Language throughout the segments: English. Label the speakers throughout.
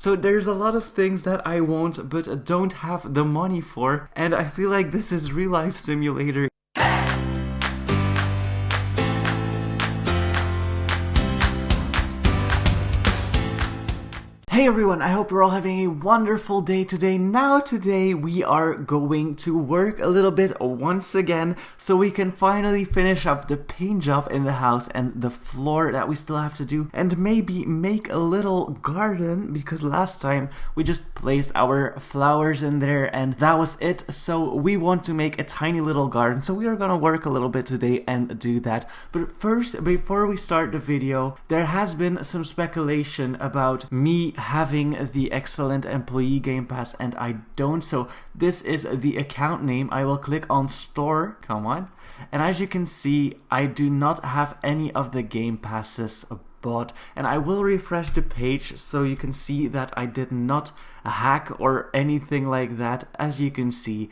Speaker 1: So there's a lot of things that I want but don't have the money for, and I feel like this is real life simulator. Hey everyone, I hope you're all having a wonderful day today. Now today we are going to work a little bit once again so we can finally finish up the paint job in the house and the floor that we still have to do, and maybe make a little garden, because last time we just placed our flowers in there and that was it. So we want to make a tiny little garden, so we are gonna work a little bit today and do that. But first, before we start the video, there has been some speculation about me having the excellent employee game pass and I don't. So this is the account name. I will click on store, come on, and as you can see I do not have any of the game passes bought, and I will refresh the page so you can see that I did not hack or anything like that. As you can see,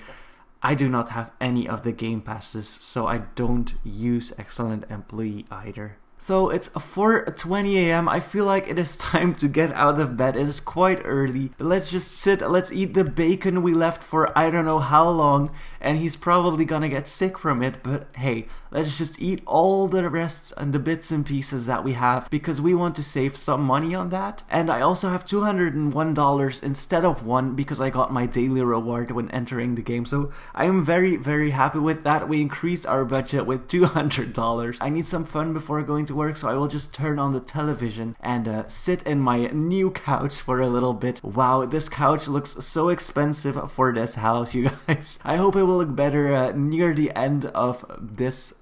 Speaker 1: I do not have any of the game passes, so I don't use excellent employee either. So it's 4:20 a.m. I feel like it is time to get out of bed. It is quite early. Let's just sit, let's eat the bacon we left for I don't know how long, and he's probably gonna get sick from it, but hey, let's just eat all the rest and the bits and pieces that we have, because we want to save some money on that. And I also have $201 instead of $1 because I got my daily reward when entering the game. So I am very, very happy with that. We increased our budget with $200. I need some fun before going to work, so I will just turn on the television and sit in my new couch for a little bit. Wow, this couch looks so expensive for this house, you guys. I hope it will look better near the end of this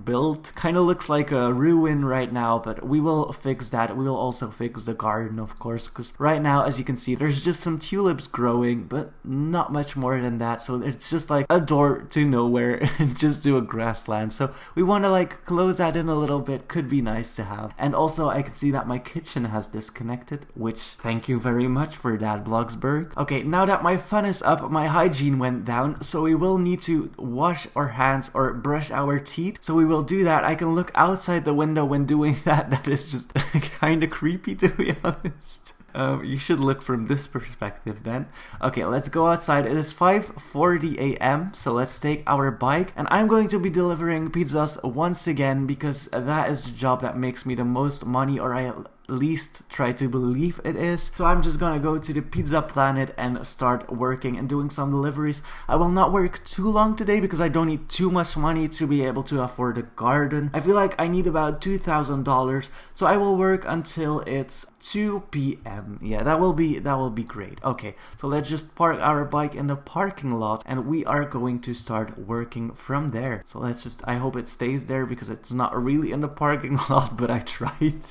Speaker 1: build. Kind of looks like a ruin right now, but we will fix that. We will also fix the garden, of course, because right now, as you can see, there's just some tulips growing, but not much more than that. So it's just like a door to nowhere and just to a grassland. So we want to close that in a little bit. Could be nice to have. And also I can see that my kitchen has disconnected, which thank you very much for that, Bloxburg. Okay, now that my fun is up, my hygiene went down, so we will need to wash our hands or brush our teeth. So we will do that. I can look outside the window when doing that. That is just kind of creepy, to be honest. You should look from this perspective then. Okay, let's go outside. It is 5:40 a.m. so let's take our bike, and I'm going to be delivering pizzas once again because that is the job that makes me the most money, or I at least try to believe it is. So I'm just gonna go to the pizza planet and start working and doing some deliveries. I will not work too long today because I don't need too much money to be able to afford a garden. I feel like I need about $2,000, so I will work until it's 2 p.m. Yeah, that will be great. Okay, so let's just park our bike in the parking lot and we are going to start working from there. So let's just, I hope it stays there because it's not really in the parking lot, but I tried.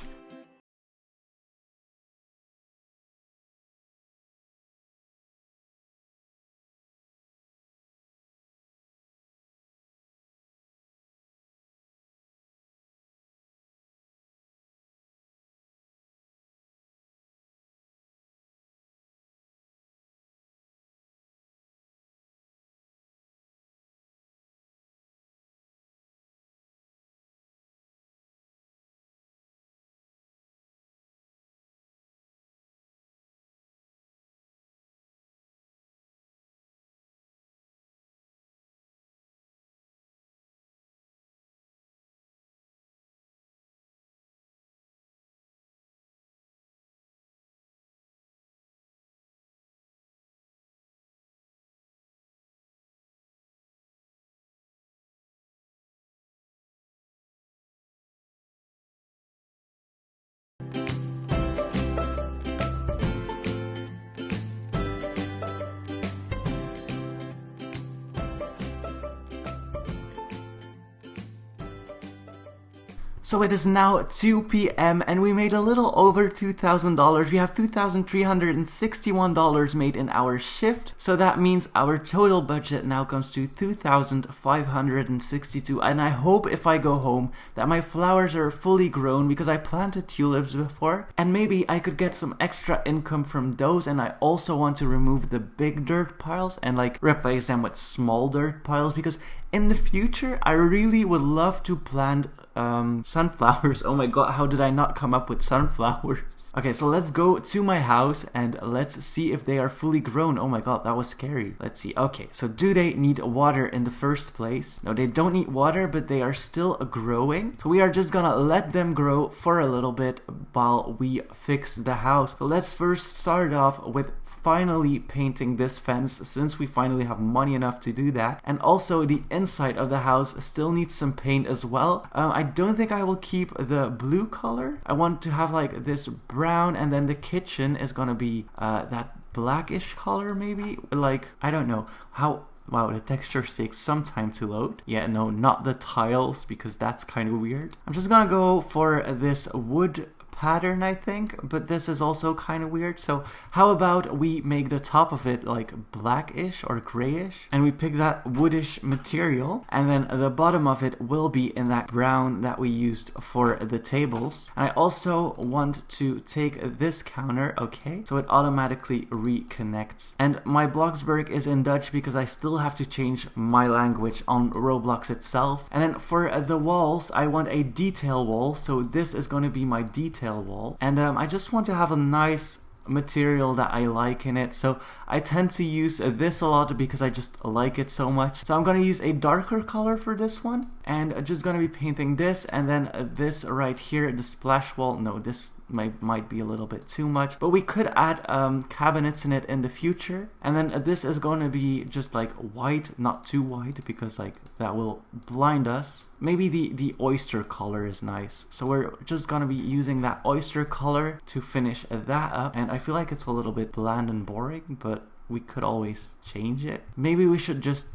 Speaker 1: So it is now 2 p.m. and we made a little over $2,000. We have $2,361 made in our shift. So that means our total budget now comes to $2,562. And I hope if I go home that my flowers are fully grown because I planted tulips before. And maybe I could get some extra income from those. And I also want to remove the big dirt piles and replace them with small dirt piles, because in the future I really would love to plant sunflowers. Oh my god, how did I not come up with sunflowers? Okay, so let's go to my house and let's see if they are fully grown. Oh my god, that was scary. Let's see. Okay, so do they need water in the first place? No, they don't need water, but they are still growing. So we are just gonna let them grow for a little bit while we fix the house. So let's first start off with finally painting this fence, since we finally have money enough to do that. And also the inside of the house still needs some paint as well. I don't think I will keep the blue color. I want to have like this brown, and then the kitchen is gonna be that blackish color maybe. Like, I don't know how. Wow, the texture takes some time to load. Yeah, no, not the tiles, because that's kind of weird. I'm just gonna go for this wood pattern, I think, but this is also kind of weird. So how about we make the top of it like blackish or grayish, and we pick that woodish material, and then the bottom of it will be in that brown that we used for the tables. And I also want to take this counter, okay, so it automatically reconnects. And my Bloxburg is in Dutch because I still have to change my language on Roblox itself. And then for the walls, I want a detail wall, so this is going to be my detail wall, and I just want to have a nice material that I like in it, so I tend to use this a lot because I just like it so much. So I'm going to use a darker color for this one, and I'm just going to be painting this, and then this right here, the splash wall. No, this might be a little bit too much, but we could add cabinets in it in the future. And then this is going to be just like white, not too white, because like that will blind us. Maybe the oyster color is nice, so we're just gonna be using that oyster color to finish that up. And I feel like it's a little bit bland and boring, but we could always change it. Maybe we should just,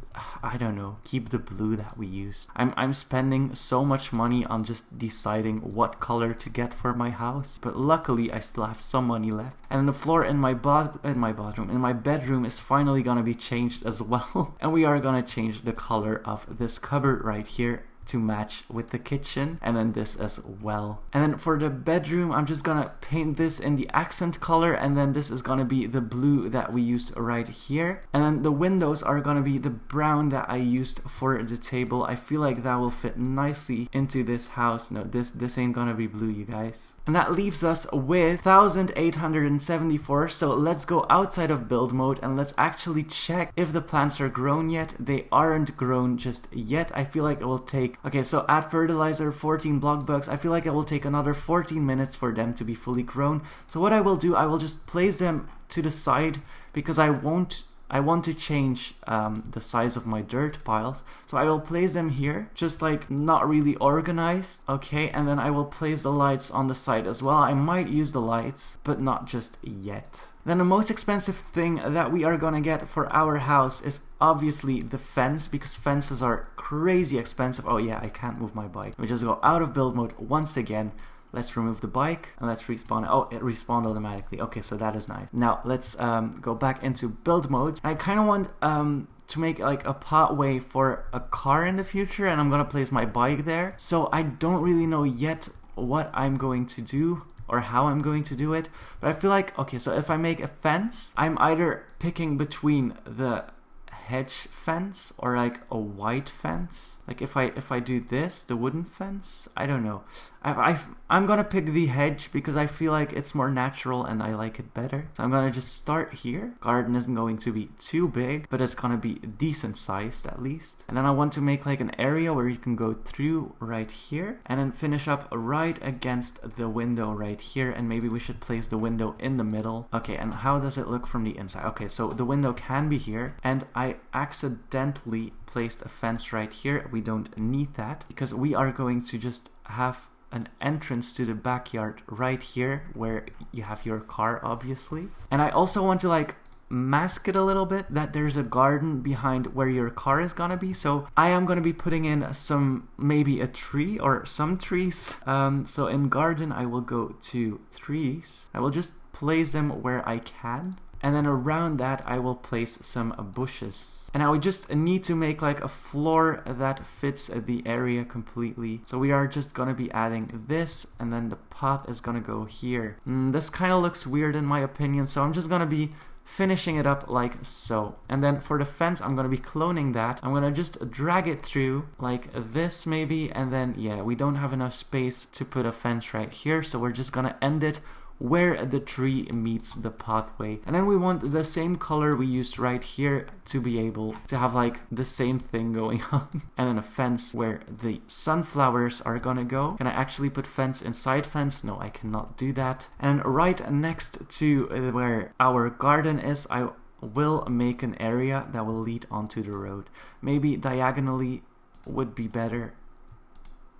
Speaker 1: I don't know, keep the blue that we used. I'm spending so much money on just deciding what color to get for my house, but luckily I still have some money left. And the floor in my bedroom is finally gonna be changed as well. And we are gonna change the color of this cupboard right here to match with the kitchen, and then this as well. And then for the bedroom, I'm just gonna paint this in the accent color, and then this is gonna be the blue that we used right here. And then the windows are gonna be the brown that I used for the table. I feel like that will fit nicely into this house. No, this ain't gonna be blue, you guys. And that leaves us with 1,874. So let's go outside of build mode and let's actually check if the plants are grown yet. They aren't grown just yet. I feel like it will take, okay, so add fertilizer, 14 block bugs. I feel like it will take another 14 minutes for them to be fully grown. So what I will do, I will just place them to the side, because I want to change the size of my dirt piles. So I will place them here, just like not really organized. Okay, and then I will place the lights on the side as well. I might use the lights, but not just yet. Then the most expensive thing that we are gonna get for our house is obviously the fence, because fences are crazy expensive. Oh yeah, I can't move my bike. We just go out of build mode once again. Let's remove the bike and let's respawn it. Oh, it respawned automatically. Okay, so that is nice. Now let's go back into build mode. I kind of want to make like a pathway for a car in the future, and I'm gonna place my bike there. So I don't really know yet what I'm going to do or how I'm going to do it, but I feel like, okay, so if I make a fence, I'm either picking between the hedge fence or like a white fence. Like if I do this, the wooden fence, I don't know. I'm gonna pick the hedge because I feel like it's more natural and I like it better. So I'm gonna just start here. Garden isn't going to be too big, but it's gonna be decent sized at least. And then I want to make like an area where you can go through right here, and then finish up right against the window right here. And maybe we should place the window in the middle. Okay, and how does it look from the inside? Okay, so the window can be here, and I accidentally placed a fence right here. We don't need that because we are going to just have an entrance to the backyard right here where you have your car, obviously. And I also want to like mask it a little bit that there's a garden behind where your car is gonna be. So I am gonna be putting in maybe a tree or some trees. So in garden I will go to trees. I will just place them where I can. And then around that I will place some bushes. And I would just need to make like a floor that fits the area completely. So we are just gonna be adding this, and then the path is gonna go here. This kind of looks weird in my opinion, so I'm just gonna be finishing it up like so. And then for the fence, I'm gonna be cloning that. I'm gonna just drag it through like this maybe, and then yeah, we don't have enough space to put a fence right here, so we're just gonna end it where the tree meets the pathway. And then we want the same color we used right here to be able to have like the same thing going on. And then a fence where the sunflowers are gonna go. Can I actually put fence inside fence? No, I cannot do that. And right next to where our garden is, I will make an area that will lead onto the road. Maybe diagonally would be better,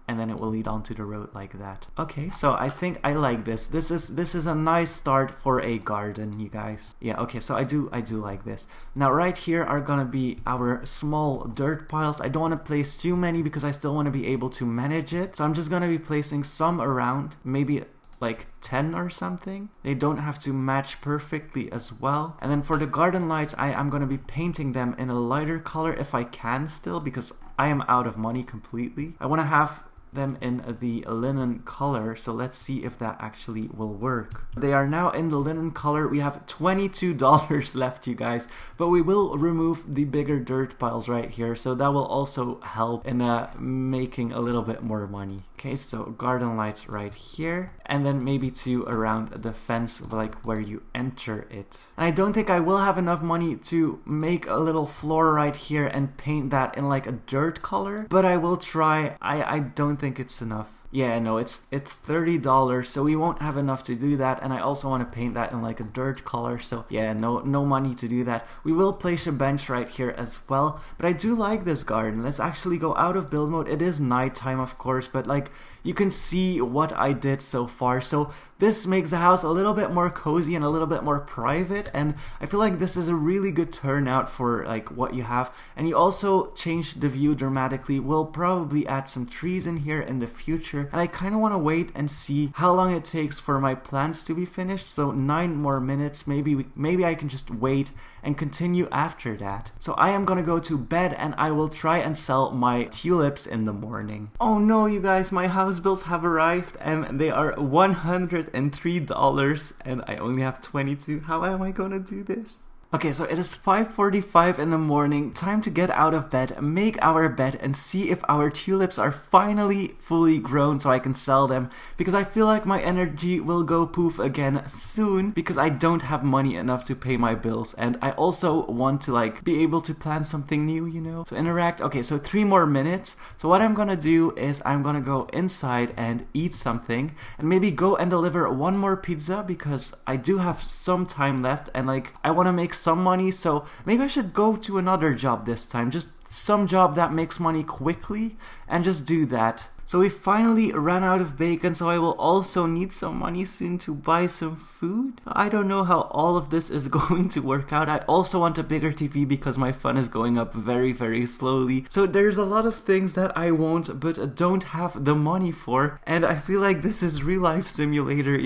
Speaker 1: and then it will lead onto the road like that. Okay, so I think I like this. This is a nice start for a garden, you guys. Yeah, okay, so I do like this. Now right here are gonna be our small dirt piles. I don't want to place too many because I still want to be able to manage it. So I'm just gonna be placing some around, maybe like 10 or something. They don't have to match perfectly as well. And then for the garden lights, I'm gonna be painting them in a lighter color if I can still, because I am out of money completely. I want to have them in the linen color, so let's see if that actually will work. They are now in the linen color. We have $22 left, you guys, but we will remove the bigger dirt piles right here, so that will also help in making a little bit more money. Okay, so garden lights right here, and then maybe two around the fence, like where you enter it. And I don't think I will have enough money to make a little floor right here and paint that in like a dirt color, but I will try. I don't think it's enough. Yeah, no, it's $30, so we won't have enough to do that, and I also want to paint that in like a dirt color, so yeah, no money to do that. We will place a bench right here as well, but I do like this garden. Let's actually go out of build mode. It is nighttime, of course, but like you can see what I did so far, so this makes the house a little bit more cozy and a little bit more private, and I feel like this is a really good turnout for like what you have. And you also changed the view dramatically. We'll probably add some trees in here in the future. And I kind of want to wait and see how long it takes for my plants to be finished. So 9 more minutes. Maybe I can just wait and continue after that. So I am gonna go to bed, and I will try and sell my tulips in the morning. Oh no, you guys, my house bills have arrived, and they are $103, and I only have 22. How am I gonna do this? Okay, so it is 5:45 in the morning, time to get out of bed, make our bed, and see if our tulips are finally fully grown so I can sell them, because I feel like my energy will go poof again soon, because I don't have money enough to pay my bills, and I also want to like be able to plan something new, you know? So interact. Okay, so 3 more minutes. So what I'm gonna do is I'm gonna go inside and eat something, and maybe go and deliver 1 more pizza, because I do have some time left, and like I want to make some money, so maybe I should go to another job this time, just some job that makes money quickly, and just do that. So we finally ran out of bacon, so I will also need some money soon to buy some food. I don't know how all of this is going to work out. I also want a bigger TV because my phone is going up very, very slowly. So there's a lot of things that I want but don't have the money for, and I feel like this is real life simulator.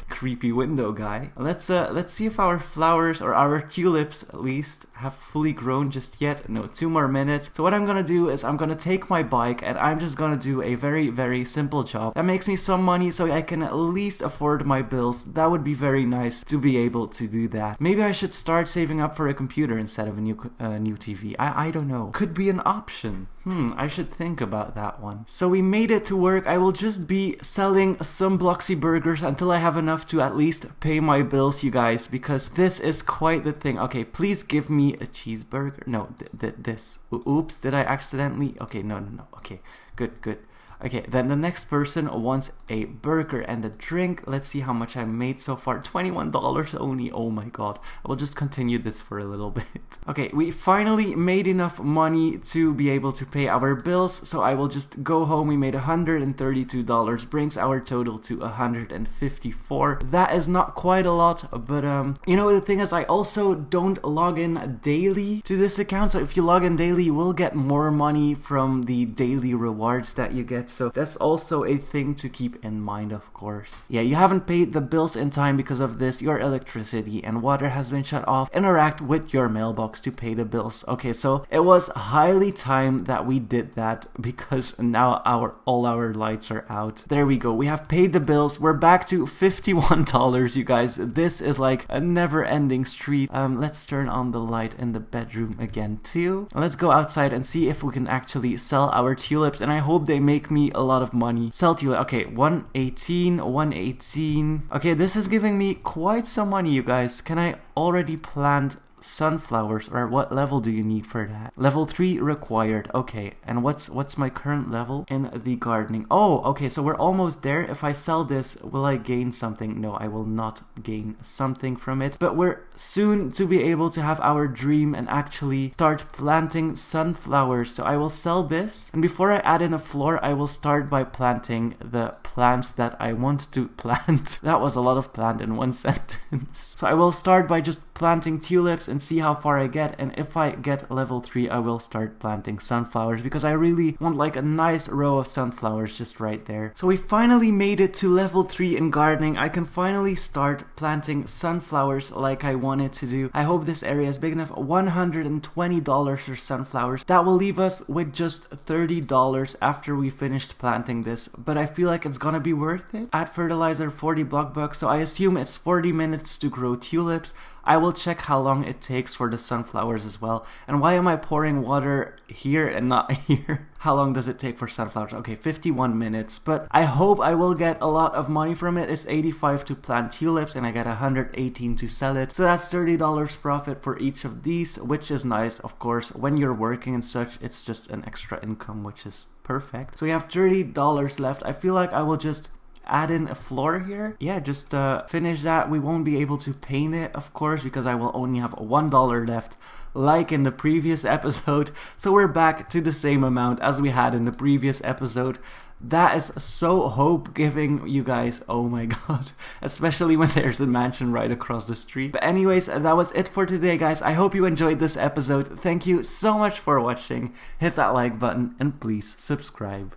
Speaker 1: Creepy window guy. Let's see if our flowers, or our tulips at least, have fully grown just yet. No, 2 more minutes. So what I'm gonna do is I'm gonna take my bike, and I'm just gonna do a very, very simple job that makes me some money so I can at least afford my bills. That would be very nice to be able to do that. Maybe I should start saving up for a computer instead of a new TV. I don't know. Could be an option. I should think about that one. So we made it to work. I will just be selling some Bloxy burgers until I have enough to at least pay my bills, you guys, because this is quite the thing. Okay, please give me a cheeseburger. No, this. Oops, did I accidentally? Okay, no. Okay, good. Okay, then the next person wants a burger and a drink. Let's see how much I made so far. $21 only. Oh my god. I will just continue this for a little bit. Okay, we finally made enough money to be able to pay our bills. So I will just go home. We made $132. Brings our total to $154. That is not quite a lot, but you know, the thing is, I also don't log in daily to this account. So if you log in daily, you will get more money from the daily rewards that you get. So that's also a thing to keep in mind, of course. Yeah, you haven't paid the bills in time because of this. Your electricity and water has been shut off. Interact with your mailbox to pay the bills. Okay, so it was highly time that we did that, because now all our lights are out. There we go. We have paid the bills. We're back to $51, you guys. This is like a never-ending streak. Let's turn on the light in the bedroom again too. Let's go outside and see if we can actually sell our tulips, and I hope they make me me a lot of money. Sell tulip. Okay, 118, 118. Okay, this is giving me quite some money, you guys. Can I already plant sunflowers, or what level do you need for that? Level 3 required. Okay, and what's my current level in the gardening? Oh, okay, so we're almost there. If I sell this, will I gain something? No, I will not gain something from it, but we're soon to be able to have our dream and actually start planting sunflowers. So I will sell this, and before I add in a floor, I will start by planting the plants that I want to plant. That was a lot of plant in one sentence. So I will start by just planting tulips and see how far I get, and if I get level 3, I will start planting sunflowers, because I really want like a nice row of sunflowers just right there. So we finally made it to level 3 in gardening. I can finally start planting sunflowers like I wanted to do. I hope this area is big enough. $120 for sunflowers. That will leave us with just $30 after we finished planting this, but I feel like it's gonna be worth it. Add fertilizer, 40 block bucks, so I assume it's 40 minutes to grow tulips. I will check how long it takes for the sunflowers as well. And why am I pouring water here and not here? How long does it take for sunflowers? Okay, 51 minutes, but I hope I will get a lot of money from it. It's 85 to plant tulips and I get 118 to sell it. So that's $30 profit for each of these, which is nice. Of course, when you're working and such, it's just an extra income, which is perfect. So we have $30 left. I feel like I will just add in a floor here. Yeah, just finish that. We won't be able to paint it, of course, because I will only have $1 left, like in the previous episode. So we're back to the same amount as we had in the previous episode. That is so hope-giving, you guys. Oh my god. Especially when there's a mansion right across the street. But anyways, that was it for today, guys. I hope you enjoyed this episode. Thank you so much for watching. Hit that like button and please subscribe.